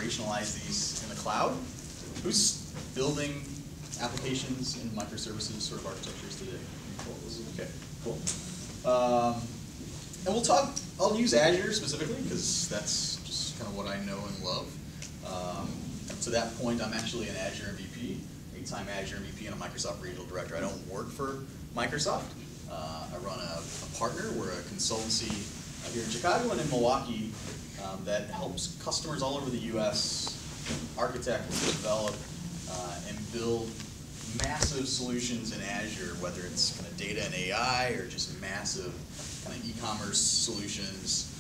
operationalize these in the cloud. Who's building applications in microservices sort of architectures today? Okay, cool. And we'll talk, I'll use Azure specifically because that's just kind of what I know and love. To that point, I'm actually an Azure MVP, 8-time Azure MVP and a Microsoft Regional Director. I don't work for Microsoft. I run a partner. We're a consultancy here in Chicago and in Milwaukee that helps customers all over the U.S. architect, develop, and build massive solutions in Azure, whether it's kind of data and AI or just massive kind of e-commerce solutions,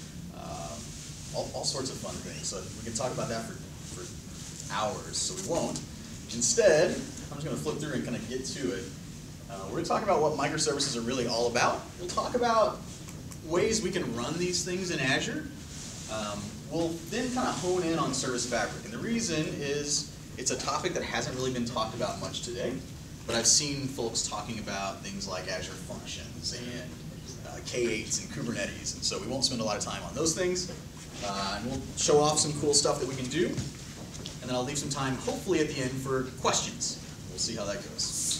all sorts of fun things. So we can talk about that for hours, so we won't. Instead, I'm just going to flip through and kind of get to it. We're going to talk about what microservices are really all about. We'll talk about ways we can run these things in Azure. We'll then kind of hone in on Service Fabric. And the reason is it's a topic that hasn't really been talked about much today, but I've seen folks talking about things like Azure Functions and K8s and Kubernetes. And so we won't spend a lot of time on those things. And we'll show off some cool stuff that we can do. And then I'll leave some time, hopefully at the end, for questions. We'll see how that goes.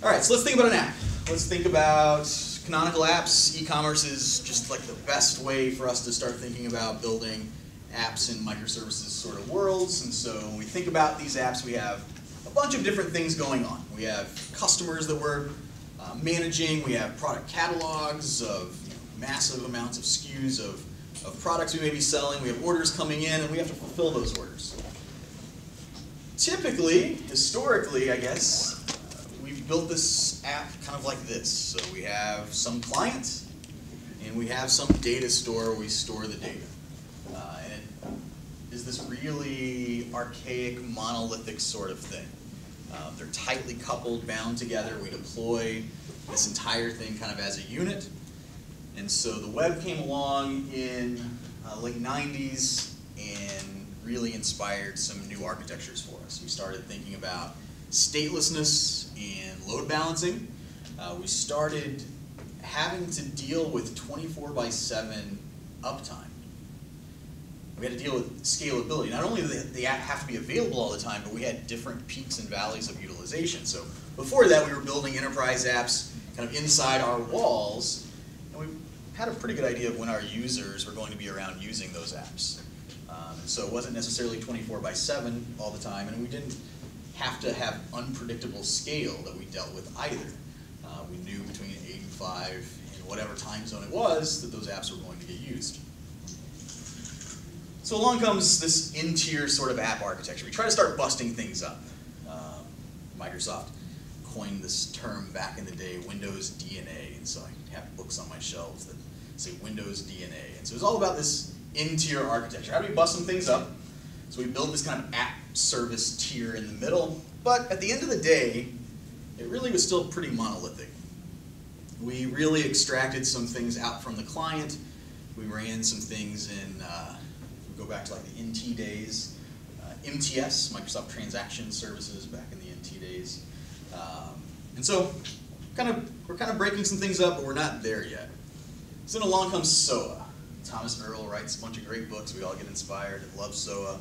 All right, so let's think about an app. Let's think about canonical apps. E-commerce is just like the best way for us to start thinking about building apps in microservices sort of worlds. And so when we think about these apps, we have a bunch of different things going on. We have customers that we're managing. We have product catalogs of massive amounts of SKUs of products we may be selling. We have orders coming in, and we have to fulfill those orders. Typically, historically, I guess, we've built this app kind of like this. So we have some client, and we have some data store where we store the data. And it is this really archaic, monolithic sort of thing. They're tightly coupled, bound together. We deploy this entire thing kind of as a unit. And so the web came along in late 90s and really inspired some new architectures for us. We started thinking about statelessness and load balancing. We started having to deal with 24/7 uptime. We had to deal with scalability. Not only did the app have to be available all the time, but we had different peaks and valleys of utilization. So before that, we were building enterprise apps kind of inside our walls. And we had a pretty good idea of when our users were going to be around using those apps. And so it wasn't necessarily 24/7 all the time, and we didn't have to have unpredictable scale that we dealt with either. We knew between 8 and 5 in whatever time zone it was that those apps were going to get used. So along comes this in-tier sort of app architecture. We try to start busting things up. Microsoft coined this term back in the day, Windows DNA, and so I have books on my shelves that say Windows DNA. And so it's all about this in-tier architecture. How do we bust some things up? So we build this kind of app service tier in the middle, but at the end of the day, it really was still pretty monolithic. We really extracted some things out from the client. We ran some things in, we go back to like the NT days, MTS, Microsoft Transaction Services back in the NT days. And so we're kind of breaking some things up, but we're not there yet. So then along comes SOA. Thomas Earl writes a bunch of great books. We all get inspired and love SOA.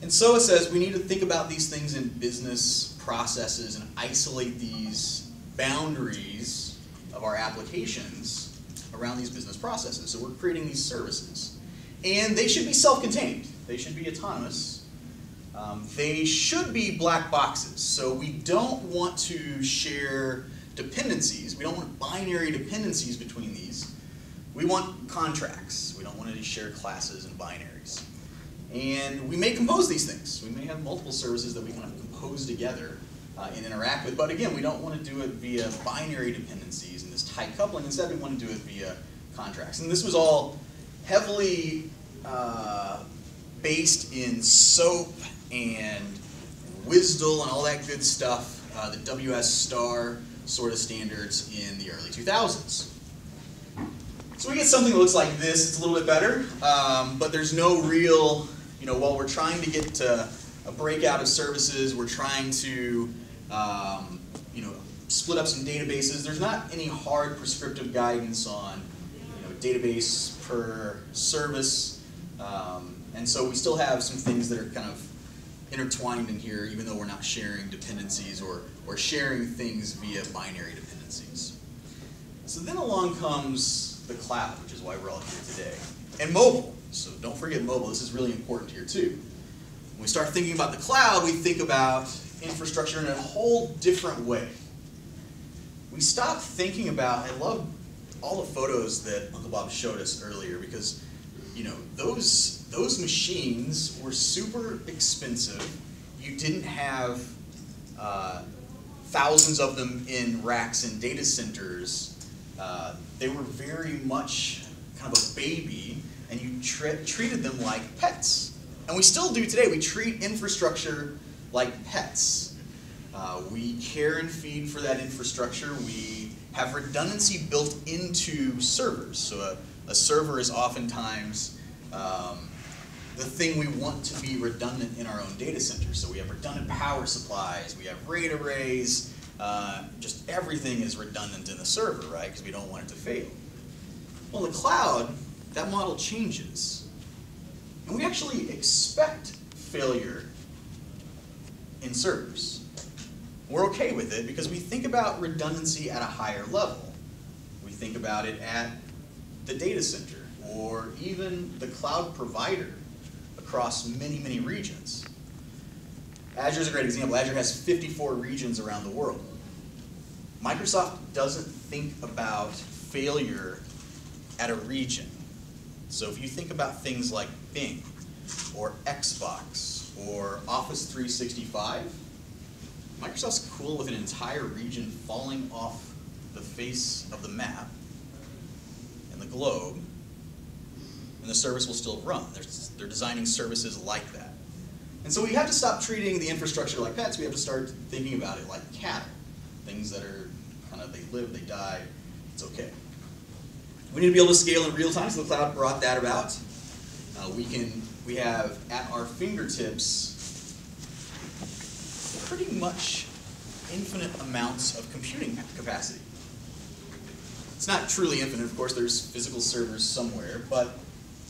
And SOA says we need to think about these things in business processes and isolate these boundaries of our applications around these business processes. So we're creating these services. And they should be self-contained. They should be autonomous. They should be black boxes. So we don't want to share dependencies. We don't want binary dependencies between these. We want contracts. We don't want to share classes and binaries. And we may compose these things. We may have multiple services that we kind of compose together and interact with. But again, we don't want to do it via binary dependencies and this tight coupling. Instead, we want to do it via contracts. And this was all heavily based in SOAP and WSDL and all that good stuff, the WS star sort of standards in the early 2000s. So we get something that looks like this. It's a little bit better, but there's no real, while we're trying to get to a breakout of services, we're trying to, split up some databases. There's not any hard prescriptive guidance on, database per service, And so we still have some things that are kind of intertwined in here, even though we're not sharing dependencies or sharing things via binary dependencies. So then along comes the cloud, which is why we're all here today. And mobile. So don't forget mobile. This is really important here too. When we start thinking about the cloud, we think about infrastructure in a whole different way. We stop thinking about, I love all the photos that Uncle Bob showed us earlier, because those machines were super expensive. You didn't have thousands of them in racks and data centers. They were very much kind of a baby, and you treated them like pets. And we still do today. We treat infrastructure like pets. We care and feed for that infrastructure. We have redundancy built into servers. So a server is oftentimes the thing we want to be redundant in our own data center. So we have redundant power supplies, we have RAID arrays, just everything is redundant in the server, right? Because we don't want it to fail. Well, in the cloud, that model changes. And we actually expect failure in servers. We're okay with it because we think about redundancy at a higher level. We think about it at the data center or even the cloud provider across many, many regions. Azure is a great example. Azure has 54 regions around the world. Microsoft doesn't think about failure at a region. So if you think about things like Bing or Xbox or Office 365, Microsoft's cool with an entire region falling off the face of the map and the globe, and the service will still run. They're designing services like that. And so we have to stop treating the infrastructure like pets. We have to start thinking about it like cattle. Things that are kind of, they live, they die, it's okay. We need to be able to scale in real time, so the cloud brought that about. We have at our fingertips pretty much infinite amounts of computing capacity. It's not truly infinite, of course, there's physical servers somewhere, but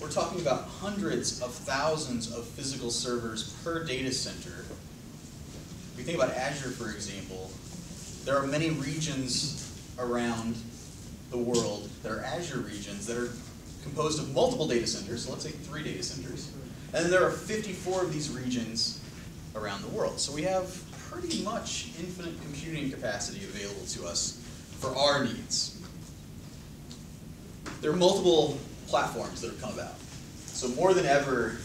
we're talking about hundreds of thousands of physical servers per data center. If you think about Azure, for example, there are many regions around the world that are Azure regions that are composed of multiple data centers, so let's say 3 data centers, and then there are 54 of these regions around the world. So we have pretty much infinite computing capacity available to us for our needs. There are multiple platforms that have come about. So more than ever,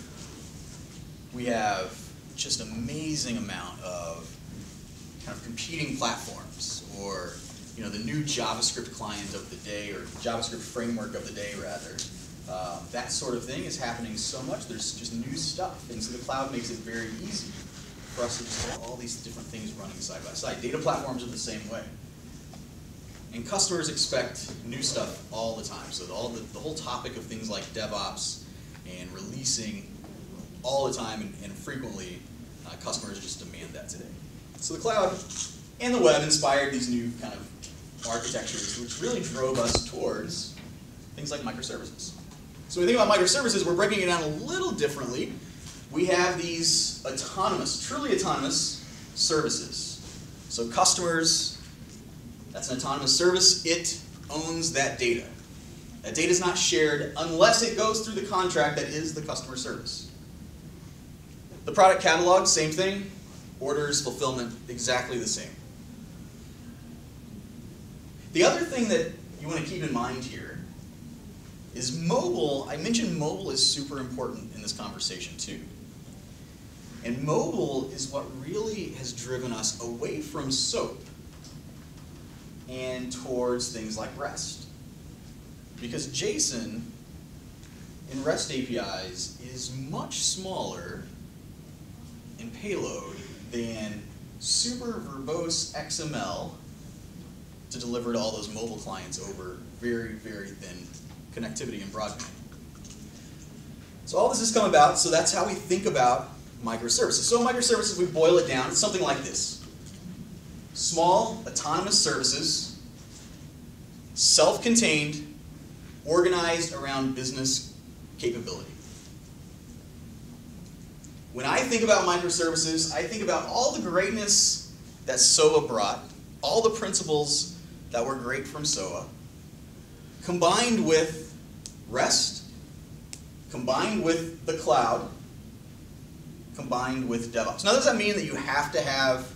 we have just an amazing amount of kind of competing platforms, or the new JavaScript client of the day, or JavaScript framework of the day, rather. That sort of thing is happening so much. There's just new stuff, and so the cloud makes it very easy for us to just have all these different things running side by side. Data platforms are the same way. And customers expect new stuff all the time. So the whole topic of things like DevOps and releasing all the time and frequently, customers just demand that today. So the cloud and the web inspired these new kind of architectures, which really drove us towards things like microservices. So when we think about microservices, we're breaking it down a little differently. We have these autonomous, truly autonomous services. So customers, that's an autonomous service. It owns that data. That data is not shared unless it goes through the contract that is the customer service. The product catalog, same thing. Orders, fulfillment, exactly the same. The other thing that you want to keep in mind here is mobile. I mentioned mobile is super important in this conversation too. And mobile is what really has driven us away from SOAP and towards things like REST. Because JSON in REST APIs is much smaller in payload than super verbose XML to deliver to all those mobile clients over very, very thin connectivity and broadband. So all this has come about, so that's how we think about microservices. So microservices, we boil it down, it's something like this. Small, autonomous services, self-contained, organized around business capability. When I think about microservices, I think about all the greatness that SOA brought, all the principles that were great from SOA, combined with REST, combined with the cloud, combined with DevOps. Now, does that mean that you have to have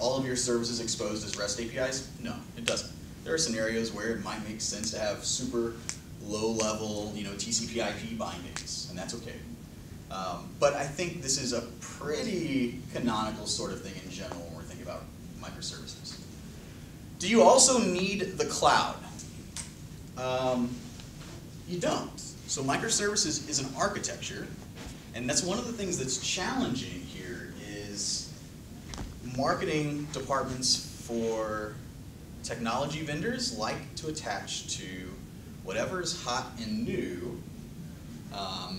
all of your services exposed as REST APIs? No, it doesn't. There are scenarios where it might make sense to have super low-level, TCP/IP bindings, and that's okay. But I think this is a pretty canonical sort of thing in general when we're thinking about microservices. Do you also need the cloud? You don't. So microservices is an architecture, and that's one of the things that's challenging here is marketing departments for technology vendors like to attach to whatever is hot and new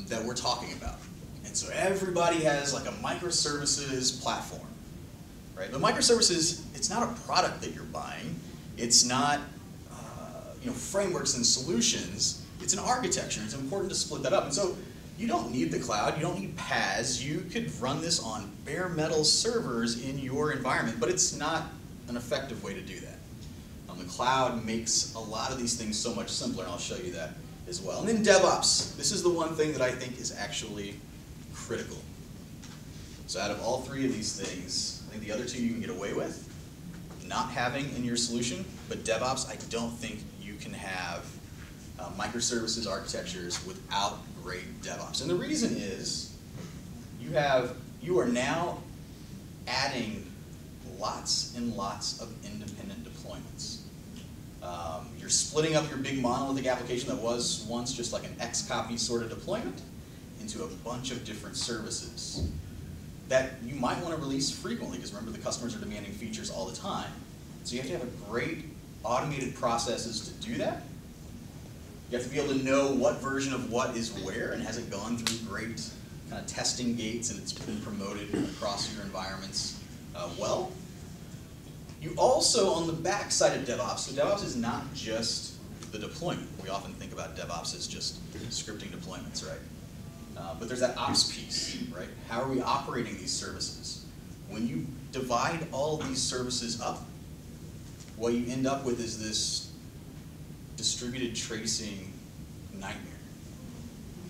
that we're talking about. And so everybody has like a microservices platform, right? But microservices, it's not a product that you're buying. It's not frameworks and solutions. It's an architecture. It's important to split that up. And so you don't need the cloud. You don't need PaaS. You could run this on bare metal servers in your environment, but it's not an effective way to do that. The cloud makes a lot of these things so much simpler, and I'll show you that as well. And then DevOps. This is the one thing that I think is actually critical. So out of all three of these things, I think the other two you can get away with not having in your solution, but DevOps, I don't think you can have microservices architectures without great DevOps. And the reason is you are now adding lots and lots of independent deployments. You're splitting up your big monolithic application that was once just like an Xcopy sort of deployment into a bunch of different services that you might want to release frequently, because remember, the customers are demanding features all the time. So you have to have a great automated processes to do that. You have to be able to know what version of what is where, and has it gone through great kind of testing gates and it's been promoted across your environments well. You also, on the back side of DevOps, so DevOps is not just the deployment. We often think about DevOps as just scripting deployments, right? But there's that ops piece, right? How are we operating these services? When you divide all these services up, what you end up with is this distributed tracing nightmare.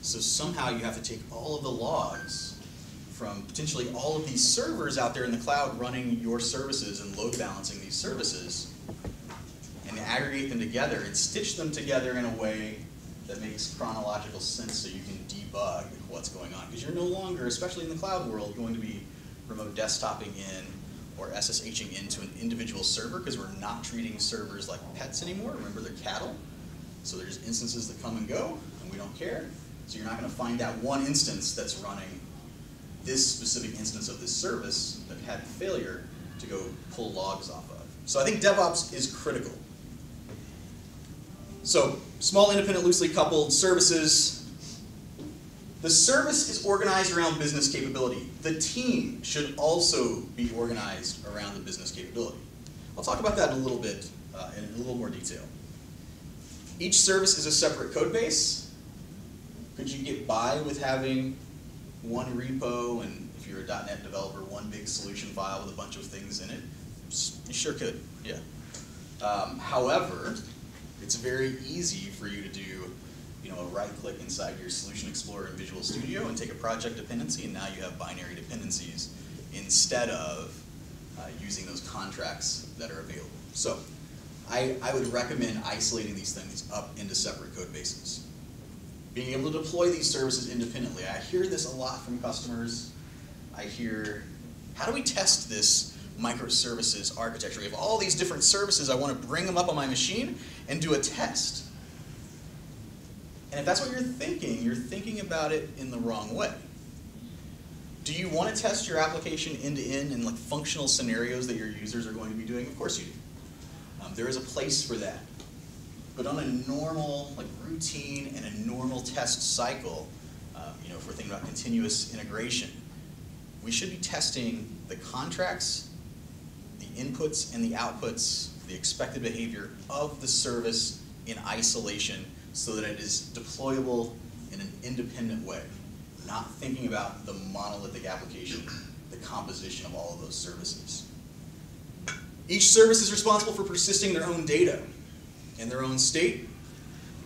So somehow you have to take all of the logs from potentially all of these servers out there in the cloud running your services and load balancing these services, and aggregate them together and stitch them together in a way that makes chronological sense so you can debug what's going on. Because you're no longer, especially in the cloud world, going to be remote desktoping in or SSHing into an individual server, because we're not treating servers like pets anymore. Remember, they're cattle. So there's instances that come and go, and we don't care. So you're not going to find that one instance that's running this specific instance of this service that had failure to go pull logs off of. So I think DevOps is critical. So small, independent, loosely coupled services. The service is organized around business capability. The team should also be organized around the business capability. I'll talk about that in a little bit, in a little more detail. Each service is a separate code base. Could you get by with having one repo, and if you're a .NET developer, one big solution file with a bunch of things in it? You sure could, yeah. However, it's very easy for you to do a right-click inside your Solution Explorer in Visual Studio and take a project dependency, and now you have binary dependencies instead of using those contracts that are available. So I would recommend isolating these things up into separate code bases. Being able to deploy these services independently. I hear this a lot from customers. I hear, how do we test this microservices architecture? We have all these different services. I want to bring them up on my machine and do a test. And if that's what you're thinking about it in the wrong way. Do you want to test your application end-to-end in like functional scenarios that your users are going to be doing? Of course you do. There is a place for that. But on a normal, like routine and a normal test cycle, if we're thinking about continuous integration, we should be testing the contracts, the inputs and the outputs, the expected behavior of the service in isolation so that it is deployable in an independent way. not thinking about the monolithic application, the composition of all of those services. Each service is responsible for persisting their own data in their own state.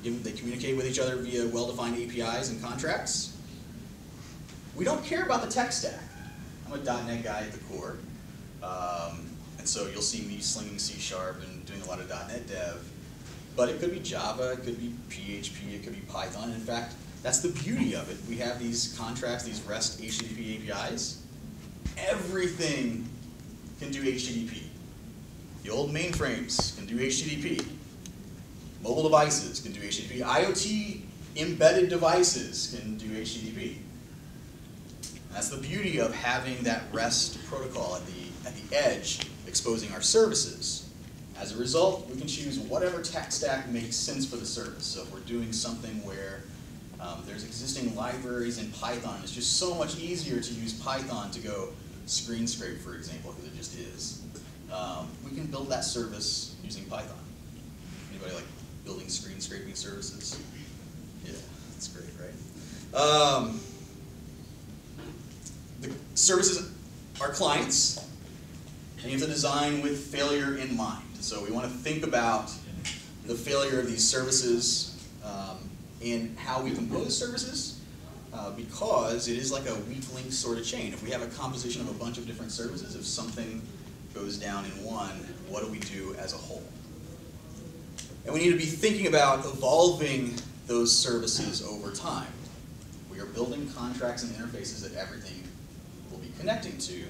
They communicate with each other via well-defined APIs and contracts. We don't care about the tech stack. I'm a .NET guy at the core, and so you'll see me slinging C# and doing a lot of .NET dev. But it could be Java, it could be PHP, it could be Python. In fact, that's the beauty of it. We have these contracts, these REST HTTP APIs. Everything can do HTTP. The old mainframes can do HTTP. Mobile devices can do HTTP. IoT embedded devices can do HTTP. That's the beauty of having that REST protocol at the edge exposing our services. As a result, we can choose whatever tech stack makes sense for the service. So if we're doing something where there's existing libraries in Python, it's just so much easier to use Python to go screen scrape, for example, because it just is. We can build that service using Python. Anybody like building screen scraping services? Yeah, that's great, right? The services are clients, and you have to design with failure in mind. So we want to think about the failure of these services and how we compose services, because it is like a weak link sort of chain. If we have a composition of a bunch of different services, if something goes down in one, what do we do as a whole? And we need to be thinking about evolving those services over time. We are building contracts and interfaces that everything will be connecting to,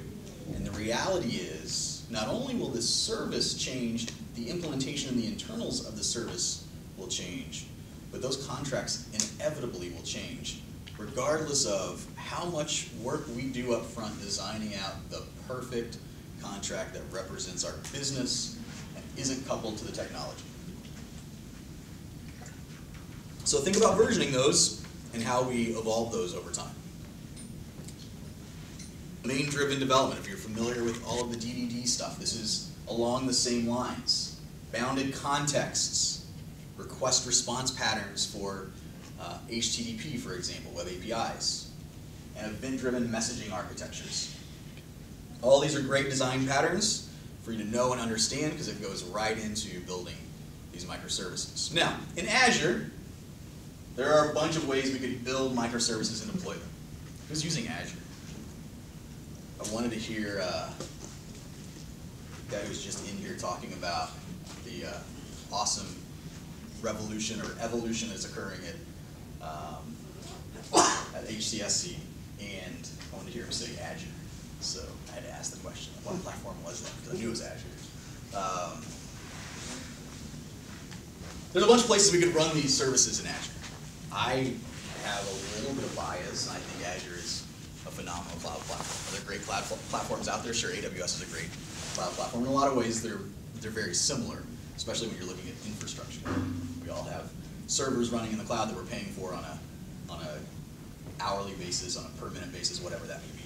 and the reality is, not only will this service change, the implementation and the internals of the service will change, but those contracts inevitably will change, regardless of how much work we do up front designing out the perfect contract that represents our business and isn't coupled to the technology. So think about versioning those and how we evolve those over time. Domain-driven development, if you're familiar with all of the DDD stuff, this is along the same lines. Bounded contexts, request-response patterns for HTTP, for example, web APIs, and event-driven messaging architectures. All these are great design patterns for you to know and understand because it goes right into building these microservices. Now, in Azure, there are a bunch of ways we could build microservices and deploy them. Who's using Azure? I wanted to hear a guy who's just in here talking about the awesome revolution or evolution that's occurring at HCSC, and I wanted to hear him say Azure. So I had to ask the question, what platform was that? Because I knew it was Azure. There's a bunch of places we could run these services in Azure. I have a little bit of bias, and I think Azure is a phenomenal cloud platform. Are there great cloud platforms out there? Sure, AWS is a great cloud platform. In a lot of ways, they're very similar, especially when you're looking at infrastructure. We all have servers running in the cloud that we're paying for on a hourly basis, on a per minute basis, whatever that may be.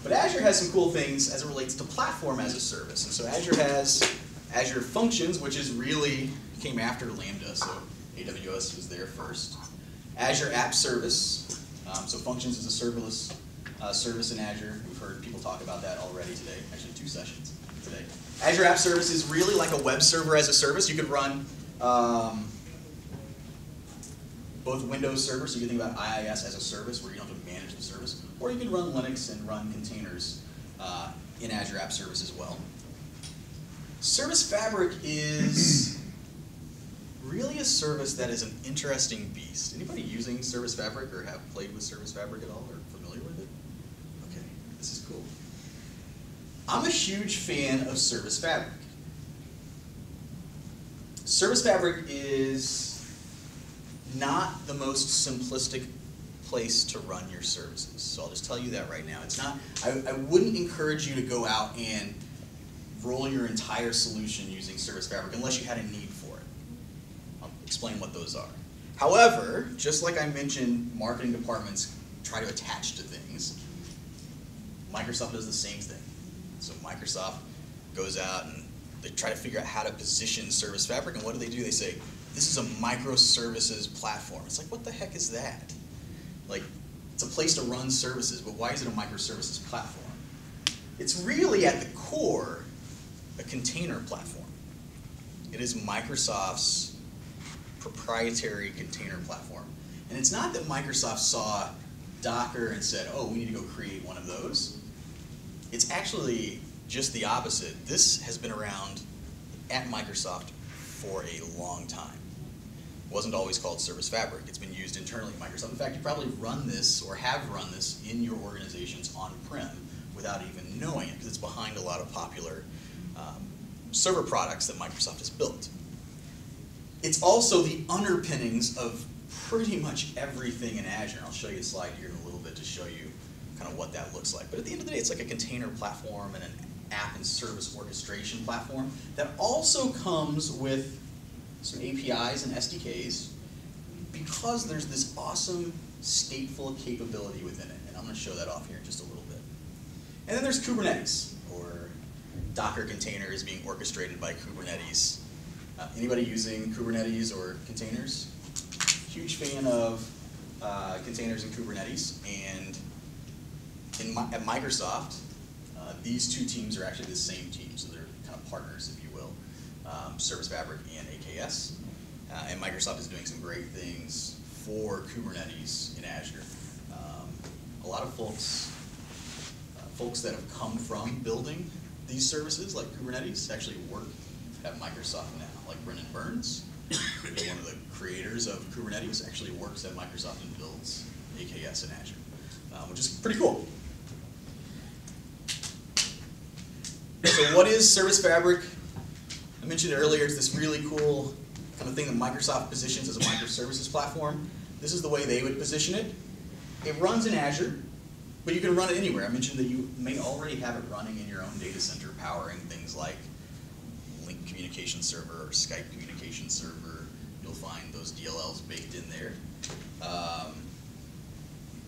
But Azure has some cool things as it relates to platform as a service. And so Azure has Azure Functions, which is really came after Lambda, so AWS was there first. Azure App Service, so Functions is a serverless service in Azure. We've heard people talk about that already today, actually 2 sessions today. Azure App Service is really like a web server as a service. You could run both Windows servers, so you can think about IIS as a service where you don't have to manage the service, or you can run Linux and run containers in Azure App Service as well. Service Fabric is really a service that is an interesting beast. Anybody using Service Fabric or have played with Service Fabric at all or familiar with it? Okay, this is cool. I'm a huge fan of Service Fabric. Service Fabric is not the most simplistic place to run your services. So I'll just tell you that right now. It's not, I wouldn't encourage you to go out and roll your entire solution using Service Fabric unless you had a need for it. I'll explain what those are. However, just like I mentioned, marketing departments try to attach to things. Microsoft does the same thing. So Microsoft goes out and they try to figure out how to position Service Fabric, and what do? They say, this is a microservices platform. It's like, what the heck is that? Like, It's a place to run services, but why is it a microservices platform? It's really, at the core, a container platform. It is Microsoft's proprietary container platform. And it's not that Microsoft saw Docker and said, oh, we need to go create one of those. It's actually just the opposite. This has been around at Microsoft for a long time. It wasn't always called Service Fabric. It's been used internally at Microsoft. In fact, you probably run this or have run this in your organizations on-prem without even knowing it, because it's behind a lot of popular server products that Microsoft has built. It's also the underpinnings of pretty much everything in Azure. I'll show you a slide here in a little bit to show you kind of what that looks like. But at the end of the day, it's like a container platform and an app and service orchestration platform that also comes with some APIs and SDKs, because there's this awesome stateful capability within it. And I'm going to show that off here in just a little bit. And then there's Kubernetes, or Docker containers being orchestrated by Kubernetes. Anybody using Kubernetes or containers? Huge fan of containers and Kubernetes. And at Microsoft, these two teams are actually the same team, so they're kind of partners, if you will, Service Fabric and AKS. And Microsoft is doing some great things for Kubernetes in Azure. A lot of folks that have come from building these services, like Kubernetes, actually work at Microsoft now. Like Brendan Burns, who's one of the creators of Kubernetes, actually works at Microsoft and builds AKS in Azure, which is pretty cool. So what is Service Fabric? I mentioned it earlier, it's this really cool kind of thing that Microsoft positions as a microservices platform. This is the way they would position it. It runs in Azure, but you can run it anywhere. I mentioned that you may already have it running in your own data center, powering things like Link Communication Server or Skype Communication Server. You'll find those DLLs baked in there.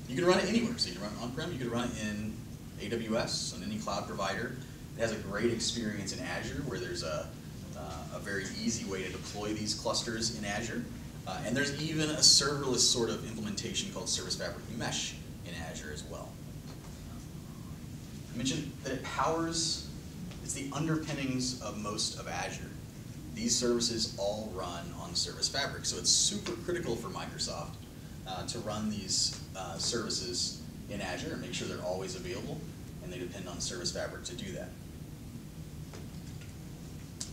You can run it anywhere. So you can run it on-prem, you can run it in AWS, on any cloud provider. It has a great experience in Azure, where there's a very easy way to deploy these clusters in Azure. And there's even a serverless sort of implementation called Service Fabric Mesh in Azure as well. I mentioned that it powers, it's the underpinnings of most of Azure. These services all run on Service Fabric, so it's super critical for Microsoft to run these services in Azure and make sure they're always available, and they depend on Service Fabric to do that.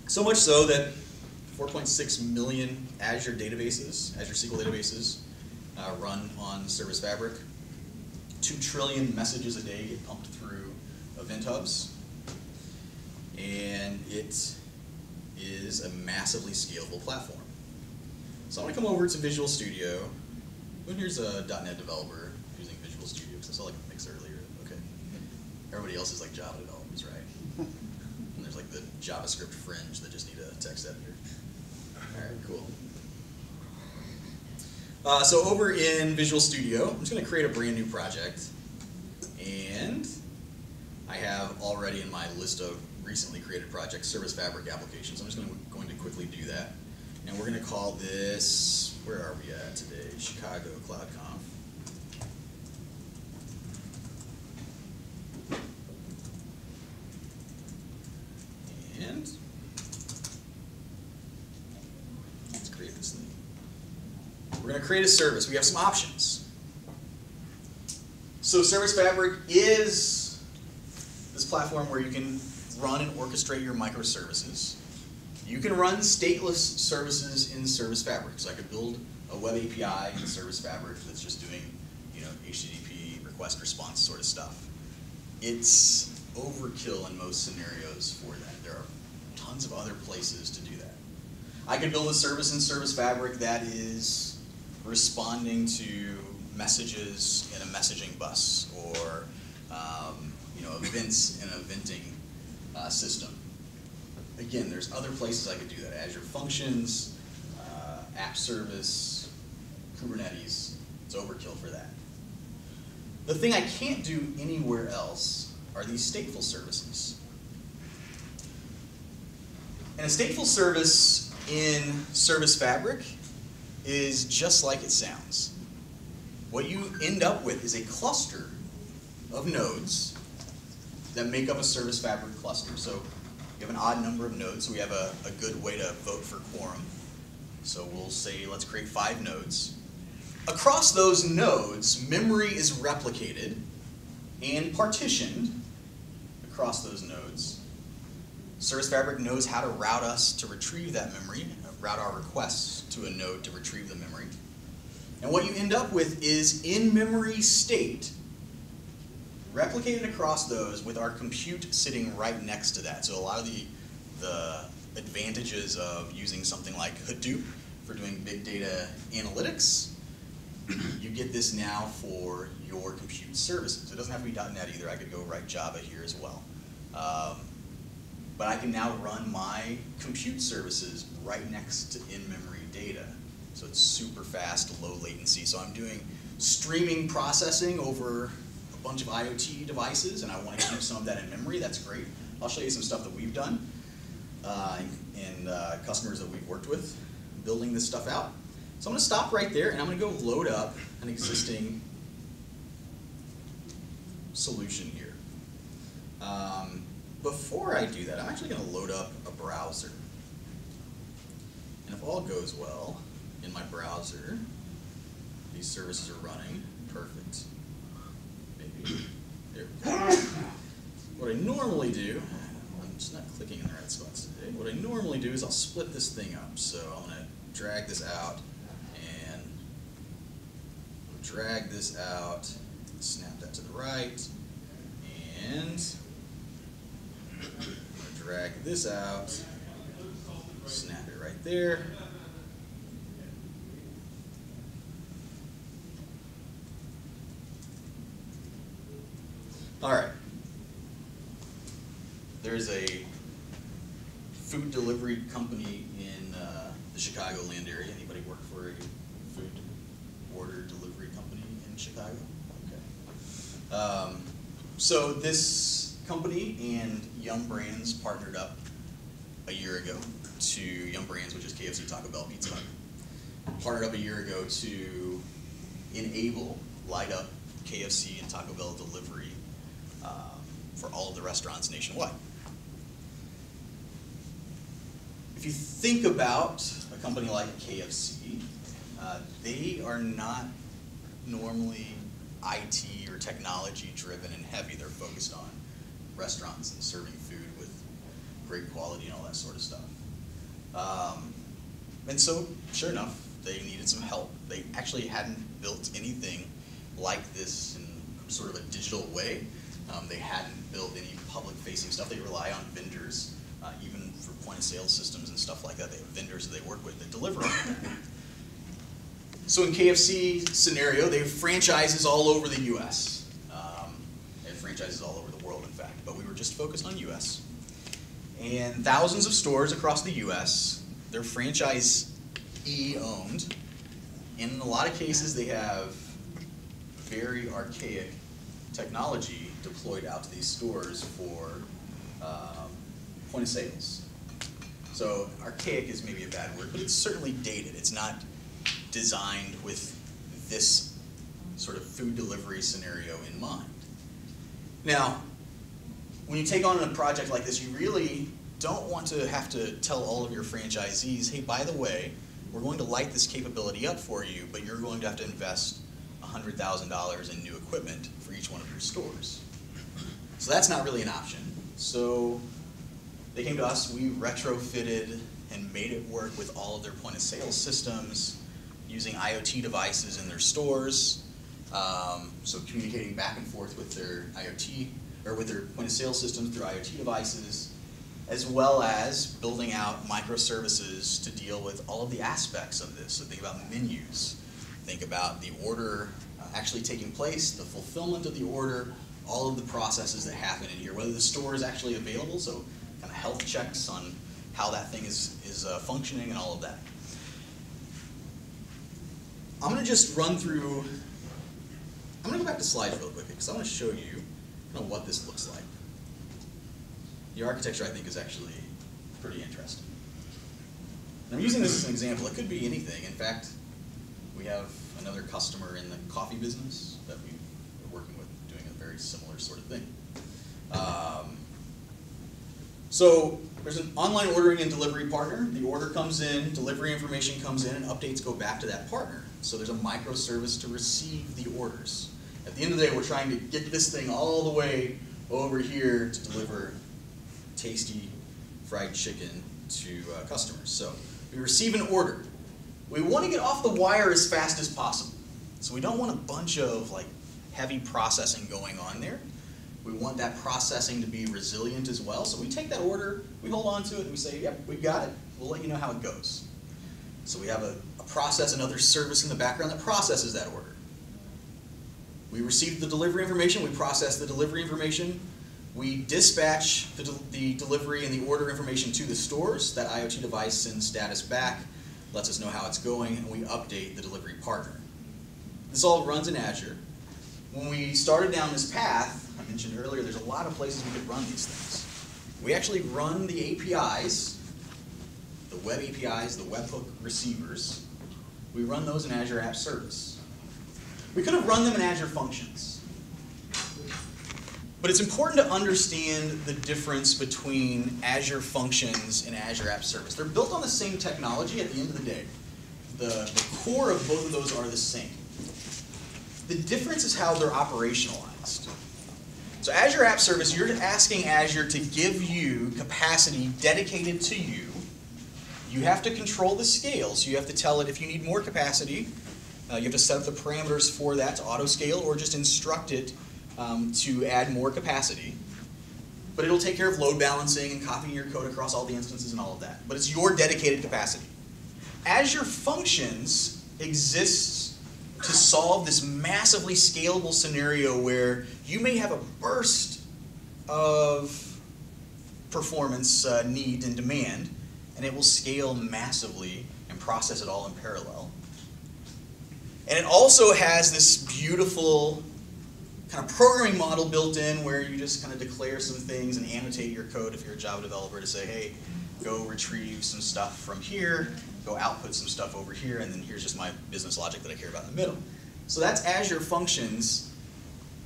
So much so that 4.6 million Azure databases, Azure SQL databases, run on Service Fabric. 2 trillion messages a day get pumped through event hubs. And it is a massively scalable platform. So I'm going to come over to Visual Studio. And here's a .NET developer using Visual Studio, because I saw like a mix earlier. Okay. Everybody else is like Java developers, right? And there's like the JavaScript fringe that just need a text editor. All right, cool. So over in Visual Studio, I'm just going to create a brand new project. And I have already in my list of recently created projects Service Fabric applications. I'm just going to quickly do that. And we're going to call this, where are we at today? Chicago Cloud Conf. And let's create this thing. We're going to create a service. We have some options. So Service Fabric is this platform where you can run and orchestrate your microservices. You can run stateless services in Service Fabric. So I could build a web API in Service Fabric that's just doing, HTTP request response sort of stuff. It's overkill in most scenarios for that. There are tons of other places to do that. I could build a service in Service Fabric that is responding to messages in a messaging bus, or events in a venting system. Again, there's other places I could do that. Azure Functions, App Service, Kubernetes. It's overkill for that. The thing I can't do anywhere else are these stateful services. And a stateful service in Service Fabric is just like it sounds. what you end up with is a cluster of nodes that make up a service fabric cluster. So you have an odd number of nodes, so we have a good way to vote for quorum. So we'll say, let's create 5 nodes. Across those nodes, memory is replicated and partitioned across those nodes. Service Fabric knows how to route us to retrieve that memory, route our requests to a node to retrieve the memory. And what you end up with is in-memory state replicated across those with our compute sitting right next to that. So a lot of the advantages of using something like Hadoop for doing big data analytics, you get this now for your compute services. It doesn't have to be .NET either. I could go write Java here as well. But I can now run my compute services right next to in-memory data. So it's super fast, low latency. So I'm doing streaming processing over a bunch of IoT devices, and I want to keep some of that in memory. That's great. I'll show you some stuff that we've done and customers that we've worked with building this stuff out. So I'm going to stop right there, and I'm going to go load up an existing solution here. Before I do that, I'm actually going to load up a browser. And if all goes well in my browser, these services are running. Perfect. Maybe. There we go. What I normally do, I'm just not clicking in the right spots today. What I normally do is I'll split this thing up. So I'm going to drag this out and drag this out, snap that to the right, and I'm going to drag this out, snap it right there. All right. There's a food delivery company in the Chicagoland area. Anybody work for a food order delivery company in Chicago? Okay. So this company and Yum Brands partnered up a year ago to Yum Brands, which is KFC, Taco Bell, Pizza Hut. Partnered up a year ago to enable light up KFC and Taco Bell delivery for all of the restaurants nationwide. If you think about a company like KFC, they are not normally IT or technology driven and heavy. They're focused on restaurants and serving food with great quality and all that sort of stuff. And so, sure enough, they needed some help. They actually hadn't built anything like this in sort of a digital way. They hadn't built any public-facing stuff. They rely on vendors, even for point-of-sale systems and stuff like that. They have vendors that they work with that deliver on that. So in KFC scenario, they have franchises all over the U.S. They have franchises all over the world, in fact. But we were just focused on U.S. And thousands of stores across the U.S. They're franchisee-owned. And in a lot of cases, they have very archaic technology deployed out to these stores for point of sales. So archaic is maybe a bad word, but it's certainly dated. It's not designed with this sort of food delivery scenario in mind. Now, when you take on a project like this, you really don't want to have to tell all of your franchisees, hey, by the way, we're going to light this capability up for you, but you're going to have to invest $100,000 in new equipment for each one of your stores. So that's not really an option. So they came to us, we retrofitted and made it work with all of their point of sale systems, using IoT devices in their stores, so communicating back and forth with their IoT, or with their point of sale systems through IoT devices, as well as building out microservices to deal with all of the aspects of this. So think about menus, think about the order actually taking place, the fulfillment of the order, all of the processes that happen in here, whether the store is actually available, so kind of health checks on how that thing is functioning and all of that. I'm going to just run through, I'm going to go back to slides real quick because I want to show you kind of what this looks like. The architecture, I think, is actually pretty interesting. And I'm using this as an example. It could be anything. In fact, we have an another customer in the coffee business that we're working with, doing a very similar sort of thing. So there's an online ordering and delivery partner. The order comes in, delivery information comes in, and updates go back to that partner. So there's a microservice to receive the orders. At the end of the day, we're trying to get this thing all the way over here to deliver tasty fried chicken to customers. So we receive an order. We want to get off the wire as fast as possible. So we don't want a bunch of like heavy processing going on there. We want that processing to be resilient as well. So we take that order, we hold on to it, and we say, yep, we've got it. We'll let you know how it goes. So we have a process, another service in the background that processes that order. We receive the delivery information, we process the delivery information, we dispatch the delivery and the order information to the stores. That IoT device sends status back, lets us know how it's going, and we update the delivery partner. This all runs in Azure. When we started down this path, I mentioned earlier, there's a lot of places we could run these things. We actually run the APIs, the web APIs, the webhook receivers. We run those in Azure App Service. We could have run them in Azure Functions. But it's important to understand the difference between Azure Functions and Azure App Service. They're built on the same technology at the end of the day. The core of both of those are the same. The difference is how they're operationalized. So Azure App Service, you're asking Azure to give you capacity dedicated to you. You have to control the scale, so you have to tell it if you need more capacity, you have to set up the parameters for that to auto-scale or just instruct it to add more capacity. But it'll take care of load balancing and copying your code across all the instances and all of that. But it's your dedicated capacity. Azure Functions exists to solve this massively scalable scenario where you may have a burst of performance need and demand, and it will scale massively and process it all in parallel. And it also has this beautiful kind of programming model built in where you just kind of declare some things and annotate your code if you're a Java developer to say, hey, go retrieve some stuff from here, go output some stuff over here, and then here's just my business logic that I care about in the middle. So that's Azure Functions.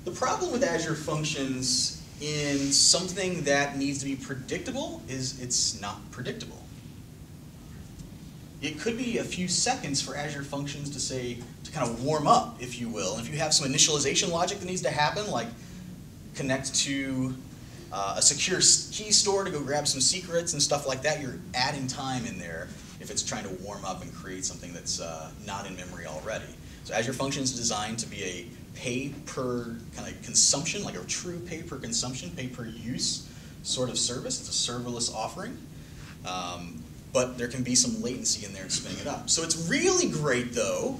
The problem with Azure Functions in something that needs to be predictable is it's not predictable. It could be a few seconds for Azure Functions to kind of warm up, if you will. And if you have some initialization logic that needs to happen, like connect to a secure key store to go grab some secrets and stuff like that, you're adding time in there if it's trying to warm up and create something that's not in memory already. So Azure Functions is designed to be a pay per kind of consumption, like a true pay per consumption, pay per use sort of service. It's a serverless offering. But there can be some latency in there in spinning it up. So it's really great, though,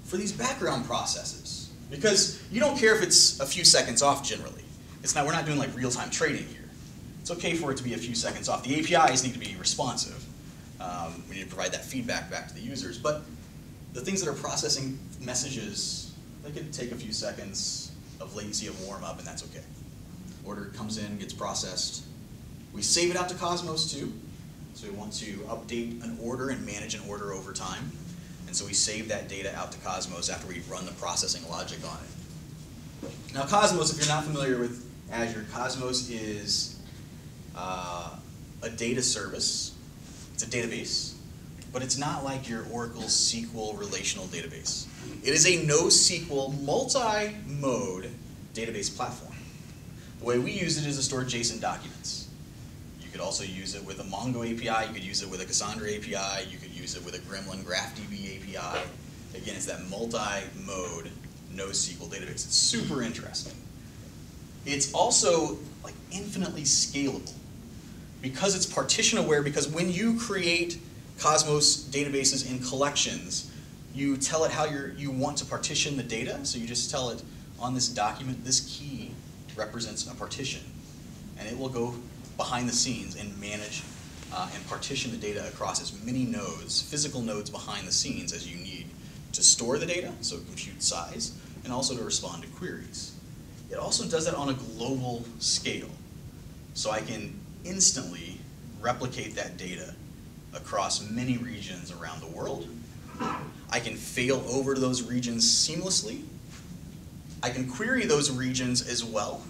for these background processes. Because you don't care if it's a few seconds off generally. We're not doing like real-time trading here. It's okay for it to be a few seconds off. The APIs need to be responsive. We need to provide that feedback back to the users. But the things that are processing messages, they could take a few seconds of latency of warm-up, and that's okay. Order comes in, gets processed. We save it out to Cosmos, too. So we want to update an order and manage an order over time. And so we save that data out to Cosmos after we run the processing logic on it. Now Cosmos, if you're not familiar with Azure, Cosmos is a data service. It's a database, but it's not like your Oracle SQL relational database. It is a NoSQL multi-mode database platform. The way we use it is to store JSON documents. You could also use it with a Mongo API, you could use it with a Cassandra API, you could use it with a Gremlin GraphDB API. Again, it's that multi-mode NoSQL database. It's super interesting. It's also like infinitely scalable because it's partition aware, because when you create Cosmos databases in collections, you tell it how you want to partition the data. So you just tell it on this document, this key represents a partition, and it will go behind the scenes and manage and partition the data across as many nodes, physical nodes behind the scenes as you need to store the data, so compute size, and also to respond to queries. It also does that on a global scale. So I can instantly replicate that data across many regions around the world I can fail over to those regions seamlessly. I can query those regions as well.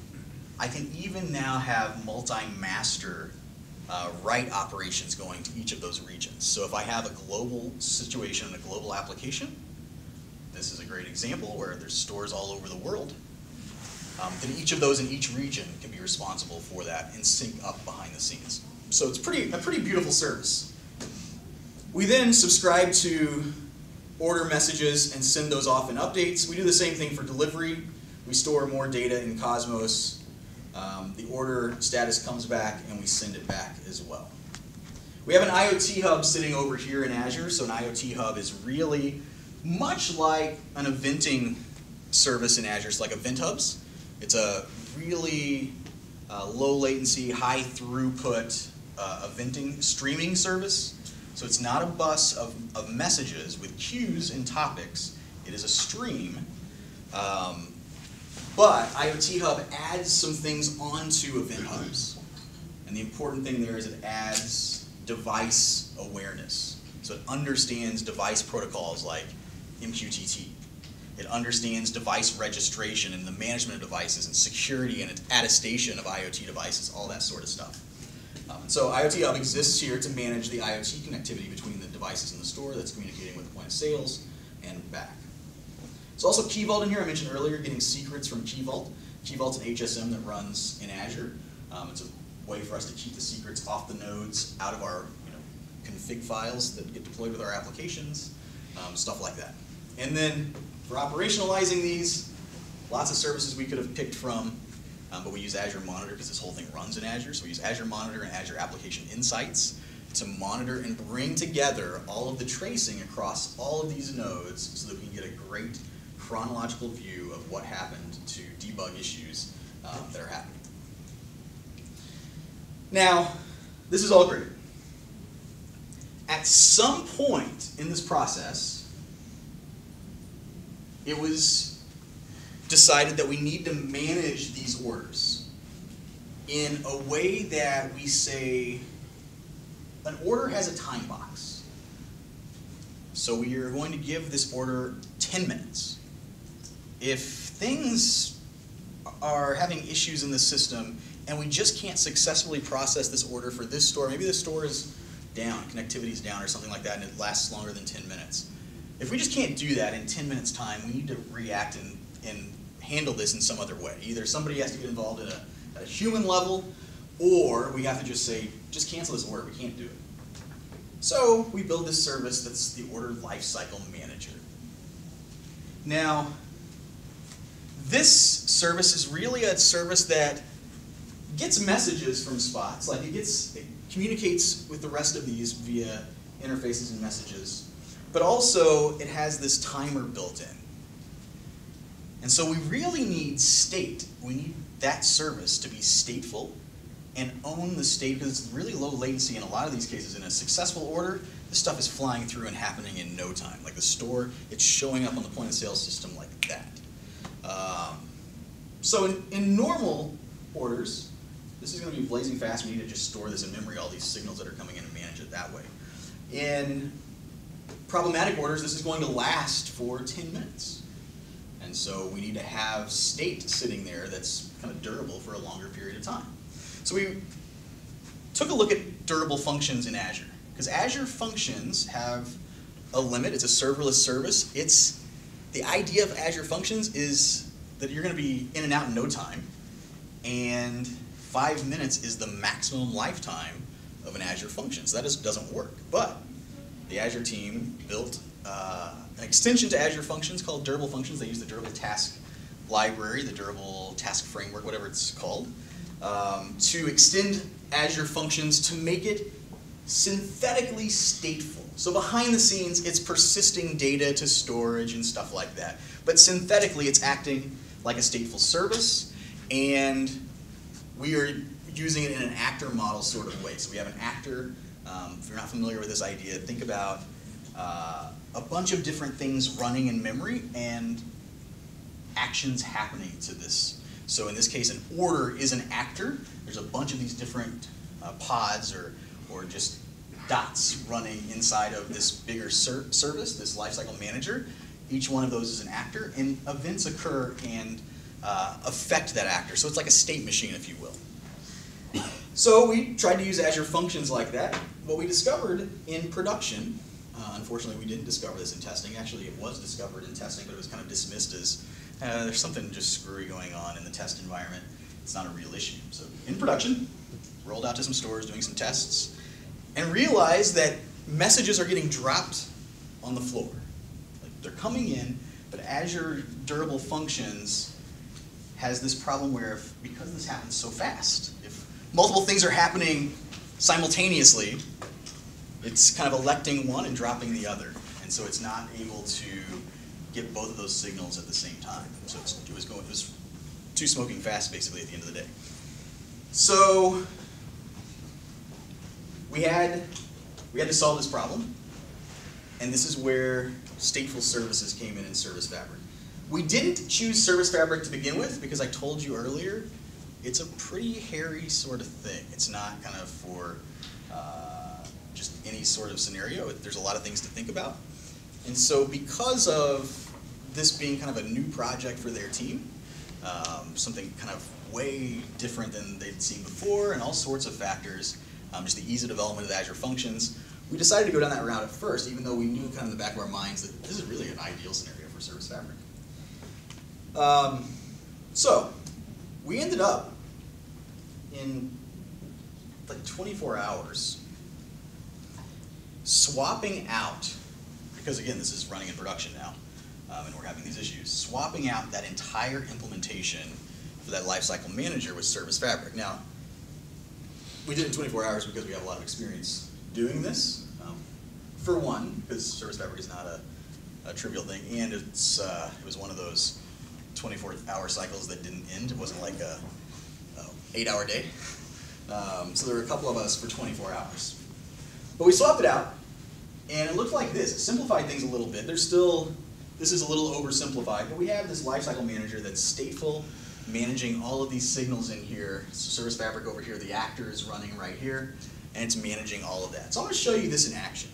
I can even now have multi-master write operations going to each of those regions. So if I have a global situation and a global application, this is a great example where there's stores all over the world, then each of those in each region can be responsible for that and sync up behind the scenes. So it's a pretty beautiful service. We then subscribe to order messages and send those off in updates. We do the same thing for delivery. We store more data in Cosmos. The order status comes back and we send it back as well. We have an IoT hub sitting over here in Azure. So an IoT hub is really much like an eventing service in Azure. It's like Event Hubs. It's a really low latency, high throughput eventing streaming service. So it's not a bus of messages with queues and topics. It is a stream. But IoT Hub adds some things onto Event Hubs. And the important thing there is it adds device awareness. So it understands device protocols like MQTT. It understands device registration and the management of devices and security and attestation of IoT devices, all that sort of stuff. So IoT Hub exists here to manage the IoT connectivity between the devices in the store that's communicating with the point of sales and back. There's also Key Vault in here. I mentioned earlier getting secrets from Key Vault. Key Vault's an HSM that runs in Azure. It's a way for us to keep the secrets off the nodes, out of our config files that get deployed with our applications, stuff like that. And then for operationalizing these, lots of services we could have picked from, but we use Azure Monitor because this whole thing runs in Azure. So we use Azure Monitor and Azure Application Insights to monitor and bring together all of the tracing across all of these nodes so that we can get a great chronological view of what happened to debug issues that are happening. Now, this is all great. At some point in this process, it was decided that we need to manage these orders in a way that we say an order has a time box. So we are going to give this order 10 minutes. If things are having issues in the system and we just can't successfully process this order for this store, maybe this store is down, connectivity is down or something like that, and it lasts longer than 10 minutes. If we just can't do that in 10 minutes time, we need to react and handle this in some other way. Either somebody has to get involved at a human level, or we have to just say, just cancel this order, we can't do it. So we build this service that's the Order Lifecycle Manager. Now, this service is really a service that gets messages from spots, like it communicates with the rest of these via interfaces and messages, but also it has this timer built in. And so we really need state. We need that service to be stateful and own the state, because it's really low latency in a lot of these cases. In a successful order, this stuff is flying through and happening in no time. Like the store, it's showing up on the point of sale system like that. So in normal orders, this is going to be blazing fast. We need to just store this in memory, all these signals that are coming in, and manage it that way. In problematic orders, this is going to last for 10 minutes. And so we need to have state sitting there that's kind of durable for a longer period of time. So we took a look at durable functions in Azure, because Azure functions have a limit. It's a serverless service. The idea of Azure functions is that you're going to be in and out in no time, and 5 minutes is the maximum lifetime of an Azure function. So that just doesn't work. But the Azure team built an extension to Azure functions called durable functions. They use the durable task library, the durable task framework, whatever it's called, to extend Azure functions to make it synthetically stateful. So behind the scenes, it's persisting data to storage and stuff like that. But synthetically, it's acting like a stateful service, and we are using it in an actor model sort of way. So we have an actor. If you're not familiar with this idea, think about a bunch of different things running in memory and actions happening to this. So in this case, an order is an actor. There's a bunch of these different pods or just dots running inside of this bigger service, this lifecycle manager. Each one of those is an actor, and events occur and affect that actor. So it's like a state machine, if you will. So we tried to use Azure functions like that. What we discovered in production, unfortunately we didn't discover this in testing. Actually, it was discovered in testing, but it was kind of dismissed as there's something just screwy going on in the test environment. It's not a real issue. So in production, rolled out to some stores, doing some tests, and realized that messages are getting dropped on the floor. Like they're coming in, but Azure Durable Functions has this problem where because this happens so fast, if multiple things are happening simultaneously, it's kind of electing one and dropping the other. And so it's not able to get both of those signals at the same time. So it was too smoking fast, basically, at the end of the day. So we had to solve this problem, and this is where stateful services came in Service Fabric. We didn't choose Service Fabric to begin with because I told you earlier, it's a pretty hairy sort of thing. It's not kind of for just any sort of scenario. There's a lot of things to think about. And so because of this being kind of a new project for their team, something kind of way different than they'd seen before, and all sorts of factors, just the ease of development of the Azure functions, we decided to go down that route at first, even though we knew kind of in the back of our minds that this is really an ideal scenario for Service Fabric. So we ended up in like 24 hours swapping out, because again, this is running in production now, and we're having these issues, swapping out that entire implementation for that lifecycle manager with Service Fabric. Now, we did it in 24 hours because we have a lot of experience doing this. For one, because Service Fabric is not a trivial thing, and it was one of those 24-hour cycles that didn't end. It wasn't like a 8-hour day. So there were a couple of us for 24 hours. But we swapped it out, and it looked like this. It simplified things a little bit. This is a little oversimplified, but we have this lifecycle manager that's stateful, managing all of these signals in here. So Service Fabric over here, the actor is running right here, and it's managing all of that. So I'm going to show you this in action.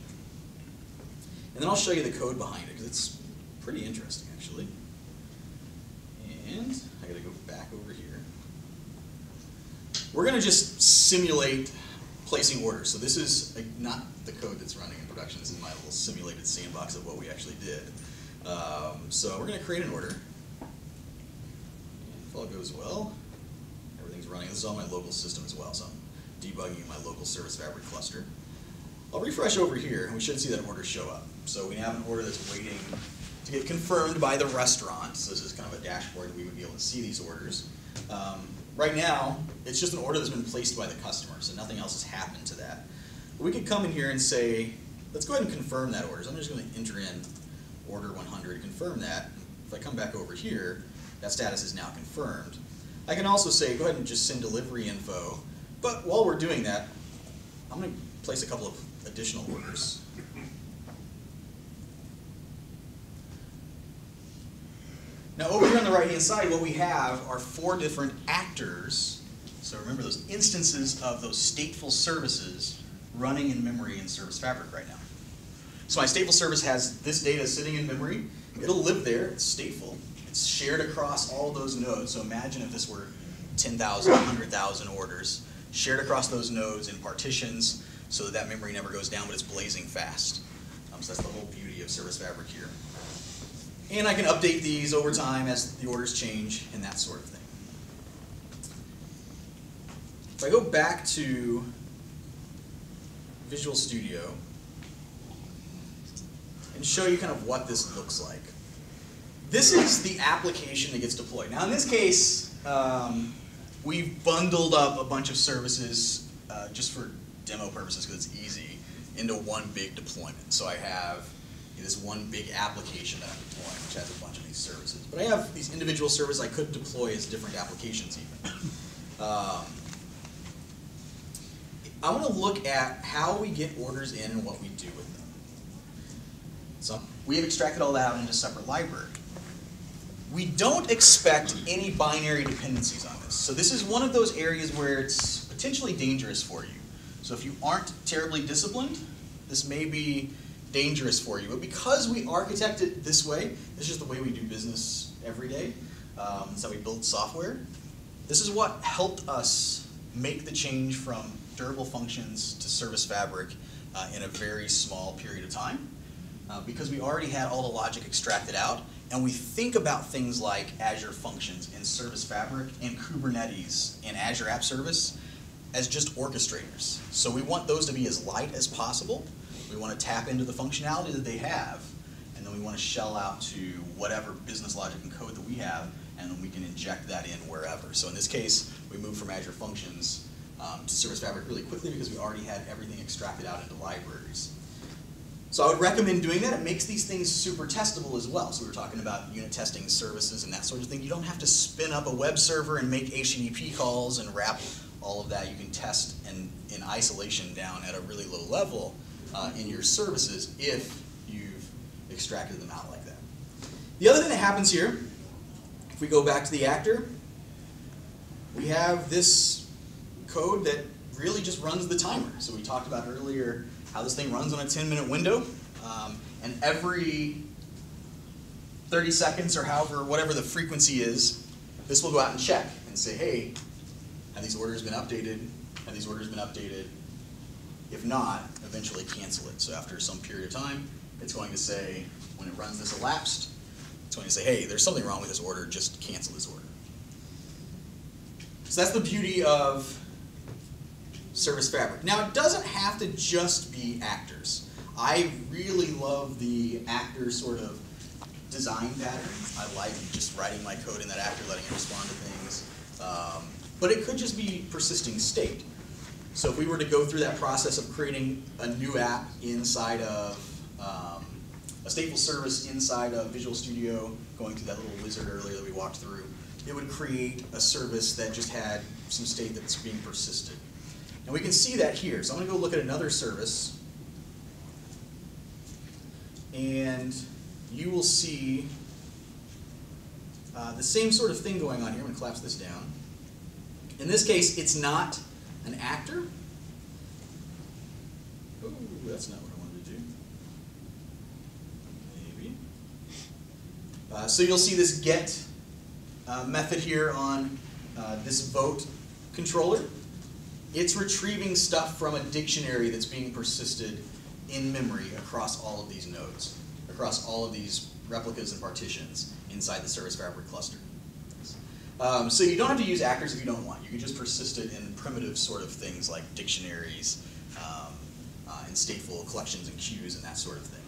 And then I'll show you the code behind it, because it's pretty interesting, actually. And I got to go back over here. We're going to just simulate placing orders. So this is not the code that's running in production. This is my little simulated sandbox of what we actually did. So we're going to create an order. If all goes well, everything's running. This is on my local system as well, so I'm debugging my local Service Fabric cluster. I'll refresh over here, and we should see that order show up. So we have an order that's waiting to get confirmed by the restaurant. So this is kind of a dashboard. We would be able to see these orders. Right now, it's just an order that's been placed by the customer, so nothing else has happened to that. But we could come in here and say, let's go ahead and confirm that order. So I'm just going to enter in order 100, confirm that. If I come back over here, that status is now confirmed. I can also say, go ahead and just send delivery info. But while we're doing that, I'm going to place a couple of additional orders. Now over here on the right-hand side, what we have are 4 different actors. So remember those instances of those stateful services running in memory in Service Fabric right now. So my stateful service has this data sitting in memory. It'll live there, it's stateful. It's shared across all those nodes. So imagine if this were 10,000, 100,000 orders, shared across those nodes in partitions so that memory never goes down, but it's blazing fast. So that's the whole beauty of Service Fabric here. And I can update these over time as the orders change and that sort of thing. If I go back to Visual Studio and show you kind of what this looks like. This is the application that gets deployed. Now in this case, we've bundled up a bunch of services just for demo purposes because it's easy into one big deployment. So I have this one big application that I'm deploying, which has a bunch of these services. But I have these individual services I could deploy as different applications even. I want to look at how we get orders in and what we do with them. So we have extracted all that out into a separate library. We don't expect any binary dependencies on this. So this is one of those areas where it's potentially dangerous for you. So if you aren't terribly disciplined, this may be dangerous for you. But because we architect it this way, this is just the way we do business every day. That's how we build software. This is what helped us make the change from durable functions to service fabric in a very small period of time. Because we already had all the logic extracted out, and we think about things like Azure Functions and Service Fabric and Kubernetes and Azure App Service as just orchestrators. So we want those to be as light as possible. We want to tap into the functionality that they have, and then we want to shell out to whatever business logic and code that we have, and then we can inject that in wherever. So in this case, we moved from Azure Functions to Service Fabric really quickly because we already had everything extracted out into libraries. So I would recommend doing that. It makes these things super testable as well. So we were talking about unit testing services and that sort of thing. You don't have to spin up a web server and make HTTP calls and wrap all of that. You can test in isolation down at a really low level in your services if you've extracted them out like that. The other thing that happens here, if we go back to the actor, we have this code that really just runs the timer. So we talked about earlier how this thing runs on a 10-minute window, and every 30 seconds or however, whatever the frequency is, this will go out and check and say, hey, have these orders been updated? Have these orders been updated? If not, eventually cancel it. So after some period of time, it's going to say, when it runs this elapsed, it's going to say, hey, there's something wrong with this order, just cancel this order. So that's the beauty of Service Fabric. Now, it doesn't have to just be actors. I really love the actor sort of design pattern. I like just writing my code in that actor, letting it respond to things. But it could just be persisting state. So if we were to go through that process of creating a new app inside of a stateful service inside of Visual Studio, going through that little wizard earlier that we walked through, it would create a service that just had some state that's being persisted. And we can see that here. So I'm going to go look at another service, and you will see the same sort of thing going on here. I'm going to collapse this down. In this case, it's not an actor. Oh, that's not what I wanted to do. Maybe. So you'll see this get method here on this vote controller. It's retrieving stuff from a dictionary that's being persisted in memory across all of these nodes, across all of these replicas and partitions inside the Service Fabric cluster. So you don't have to use actors if you don't want. You can just persist it in primitive sort of things like dictionaries and stateful collections and queues and that sort of thing.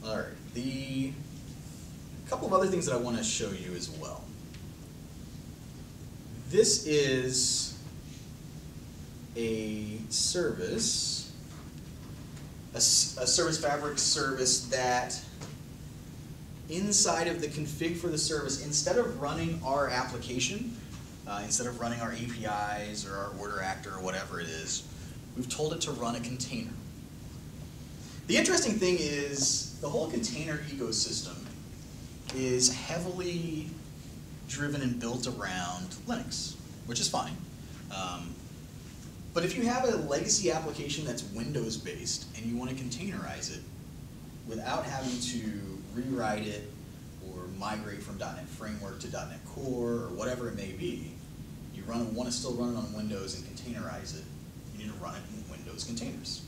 All right, a couple of other things that I want to show you as well. This is a service, a Service Fabric service that inside of the config for the service, instead of running our application, instead of running our APIs or our order actor or whatever it is, we've told it to run a container. The interesting thing is the whole container ecosystem is heavily driven and built around Linux, which is fine. But if you have a legacy application that's Windows-based and you want to containerize it without having to rewrite it or migrate from .NET Framework to .NET Core or whatever it may be, you want to still run it on Windows and containerize it, you need to run it in Windows containers.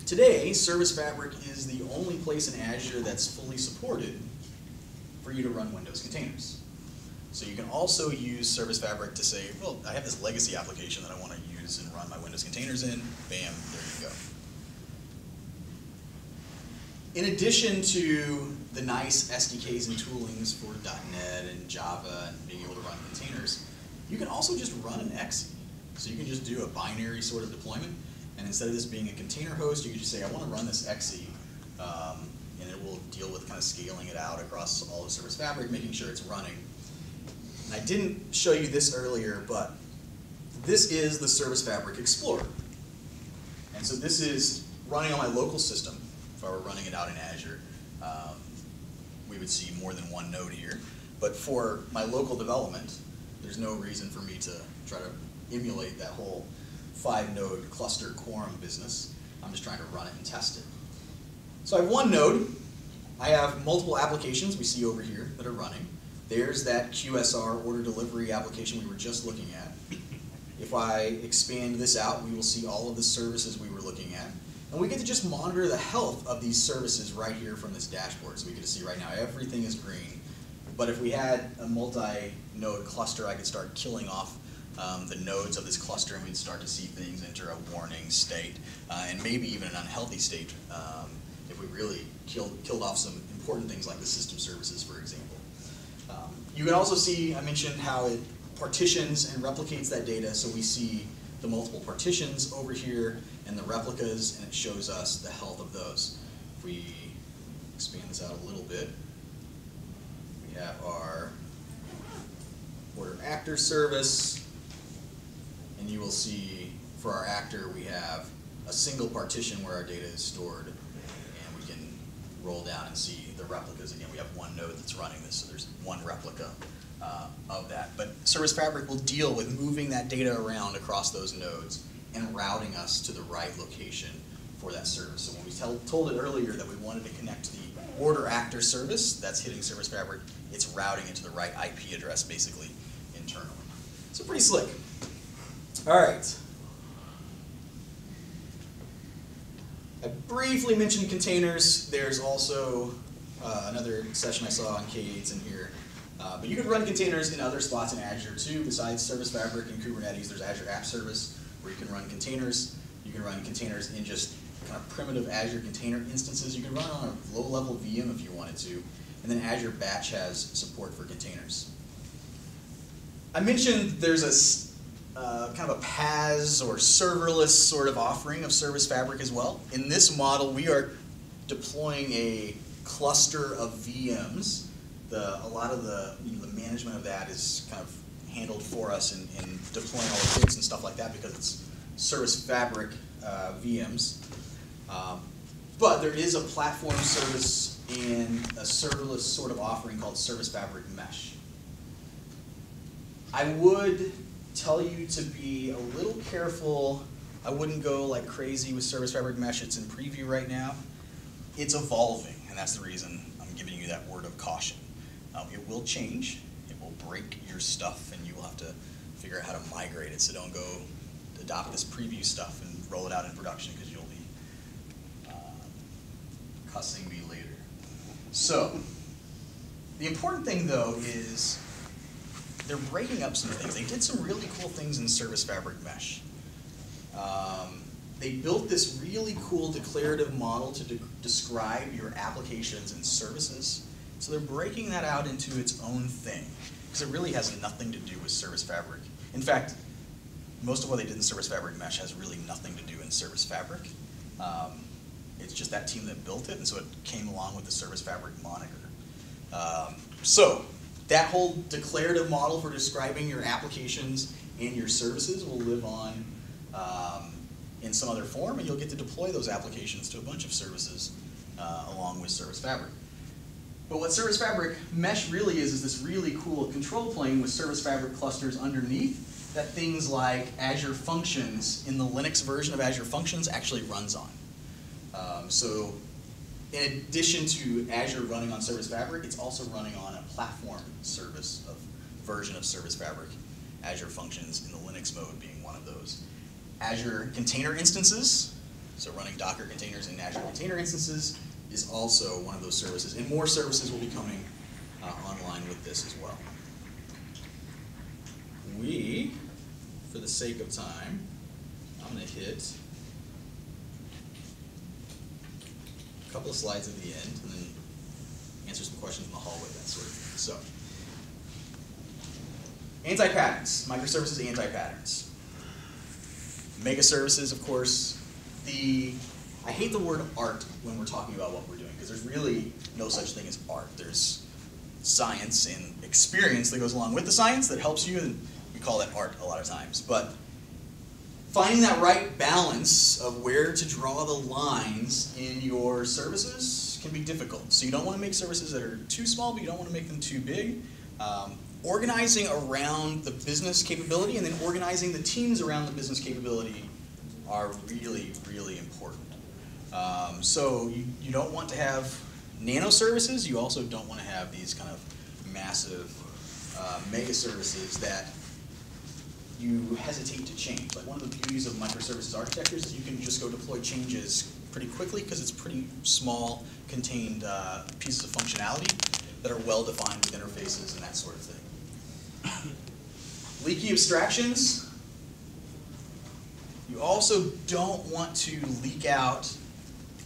Today, Service Fabric is the only place in Azure that's fully supported for you to run Windows containers. So you can also use Service Fabric to say, well, I have this legacy application that I want to use and run my Windows containers in. Bam, there you go. In addition to the nice SDKs and toolings for .NET and Java and being able to run containers, you can also just run an exe. So you can just do a binary sort of deployment, and instead of this being a container host, you can just say, I want to run this exe, and it will deal with kind of scaling it out across all of Service Fabric, making sure it's running. And I didn't show you this earlier, but this is the Service Fabric Explorer. And so this is running on my local system. If I were running it out in Azure, we would see more than one node here. But for my local development, there's no reason for me to try to emulate that whole 5-node cluster quorum business. I'm just trying to run it and test it. So I have one node. I have multiple applications we see over here that are running. There's that QSR order delivery application we were just looking at. If I expand this out, we will see all of the services we were looking at. And we get to just monitor the health of these services right here from this dashboard. So we get to see right now everything is green. But if we had a multi-node cluster, I could start killing off the nodes of this cluster, and we'd start to see things enter a warning state, and maybe even an unhealthy state if we really killed off some important things like the system services, for example. You can also see, I mentioned how it partitions and replicates that data, so we see the multiple partitions over here and the replicas, and it shows us the health of those. If we expand this out a little bit, we have our order actor service, and you will see for our actor we have a single partition where our data is stored, and we can roll down and see the replicas. Again, we have one node that's running this, so there's one replica of that. But Service Fabric will deal with moving that data around across those nodes and routing us to the right location for that service. So when we told it earlier that we wanted to connect to the order actor service, that's hitting Service Fabric, it's routing it to the right IP address basically internally. So pretty slick. All right. I briefly mentioned containers. There's also another session I saw on K8s in here. But you can run containers in other spots in Azure too. Besides Service Fabric and Kubernetes, there's Azure App Service where you can run containers. You can run containers in just kind of primitive Azure container instances. You can run on a low-level VM if you wanted to. And then Azure Batch has support for containers. I mentioned there's a kind of a PaaS or serverless sort of offering of Service Fabric as well. In this model, we are deploying a cluster of VMs. A lot of the management of that is kind of handled for us in deploying all the kits and stuff like that because it's Service Fabric VMs. But there is a platform service and a serverless sort of offering called Service Fabric Mesh. I would tell you to be a little careful. I wouldn't go like crazy with Service Fabric Mesh. It's in preview right now. It's evolving, and that's the reason I'm giving you that word of caution. It will change. It will break your stuff, and you will have to figure out how to migrate it. So don't go adopt this preview stuff and roll it out in production because you'll be cussing me later. So the important thing, though, is they're breaking up some things. They did some really cool things in Service Fabric Mesh. They built this really cool declarative model to describe your applications and services. So they're breaking that out into its own thing, because it really has nothing to do with Service Fabric. In fact, most of what they did in Service Fabric Mesh has really nothing to do in Service Fabric. It's just that team that built it, and so it came along with the Service Fabric moniker. So that whole declarative model for describing your applications and your services will live on in some other form, and you'll get to deploy those applications to a bunch of services along with Service Fabric. But what Service Fabric Mesh really is this really cool control plane with Service Fabric clusters underneath that things like Azure Functions in the Linux version of Azure Functions actually runs on. So in addition to Azure running on Service Fabric, it's also running on a platform service version of Service Fabric, Azure Functions in the Linux mode being one of those. Azure Container Instances, so running Docker containers in Azure Container Instances, is also one of those services, and more services will be coming online with this as well. For the sake of time, I'm going to hit a couple of slides at the end, and then answer some questions in the hallway, that sort of thing. So, anti-patterns, microservices anti-patterns. Megaservices, of course. I hate the word art when we're talking about what we're doing, because there's really no such thing as art. There's science and experience that goes along with the science that helps you, and we call that art a lot of times. But finding that right balance of where to draw the lines in your services can be difficult. So you don't want to make services that are too small, but you don't want to make them too big. Organizing around the business capability and then organizing the teams around the business capability are really, really important. So you don't want to have nano services. You also don't want to have these kind of massive mega services that you hesitate to change. Like one of the beauties of microservices architectures is you can just go deploy changes pretty quickly because it's pretty small, contained pieces of functionality that are well defined with interfaces and that sort of thing. Leaky abstractions. You also don't want to leak out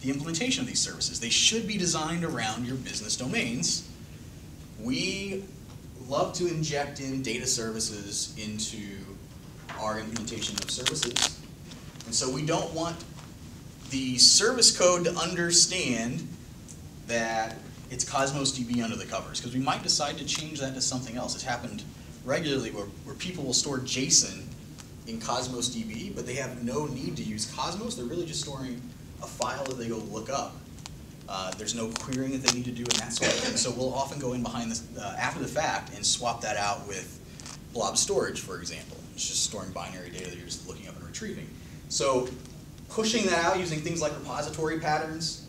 the implementation of these services. They should be designed around your business domains. We love to inject in data services into our implementation of services. And so we don't want the service code to understand that it's Cosmos DB under the covers, because we might decide to change that to something else. It's happened regularly where people will store JSON in Cosmos DB, but they have no need to use Cosmos. They're really just storing a file that they go look up. There's no querying that they need to do and that sort of thing. So we'll often go in behind this after the fact and swap that out with blob storage, for example. It's just storing binary data that you're just looking up and retrieving. So pushing that out using things like repository patterns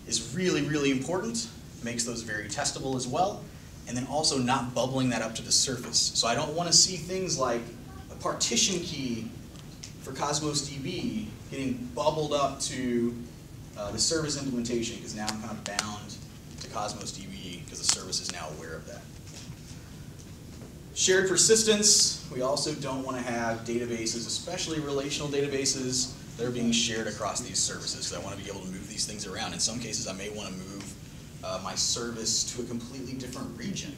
is really, really important. Makes those very testable as well. And then also not bubbling that up to the surface. So I don't want to see things like a partition key for Cosmos DB getting bubbled up to the service implementation, because now I'm kind of bound to Cosmos DB because the service is now aware of that. Shared persistence. We also don't want to have databases, especially relational databases, that are being shared across these services. So I want to be able to move these things around. In some cases, I may want to move my service to a completely different region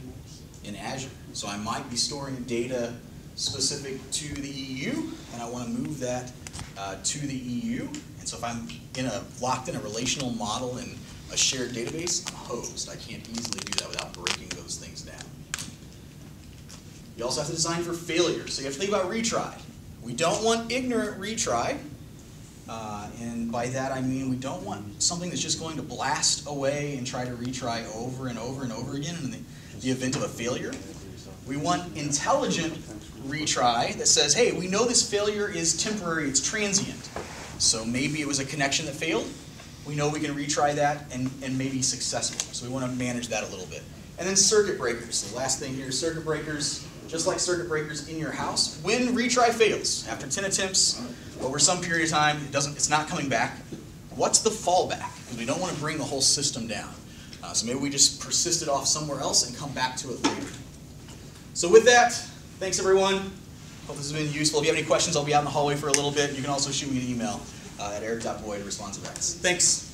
in Azure. So I might be storing data specific to the EU, and I want to move that to the EU. And so if I'm locked in a relational model in a shared database, I'm hosed. I can't easily do that without breaking those things down. You also have to design for failure. So you have to think about retry. We don't want ignorant retry. And by that I mean we don't want something that's just going to blast away and try to retry over and over and over again in the event of a failure. We want intelligent retry that says, hey, we know this failure is temporary, it's transient. So maybe it was a connection that failed. We know we can retry that and maybe successful. So we want to manage that a little bit. And then circuit breakers. The last thing here, circuit breakers, just like circuit breakers in your house. When retry fails, after 10 attempts, over some period of time, it's not coming back, what's the fallback? Because we don't want to bring the whole system down. So maybe we just persist it off somewhere else and come back to it later. So with that, thanks everyone. Hope this has been useful. If you have any questions, I'll be out in the hallway for a little bit. You can also shoot me an email at eric.boyd@responsivex. Thanks.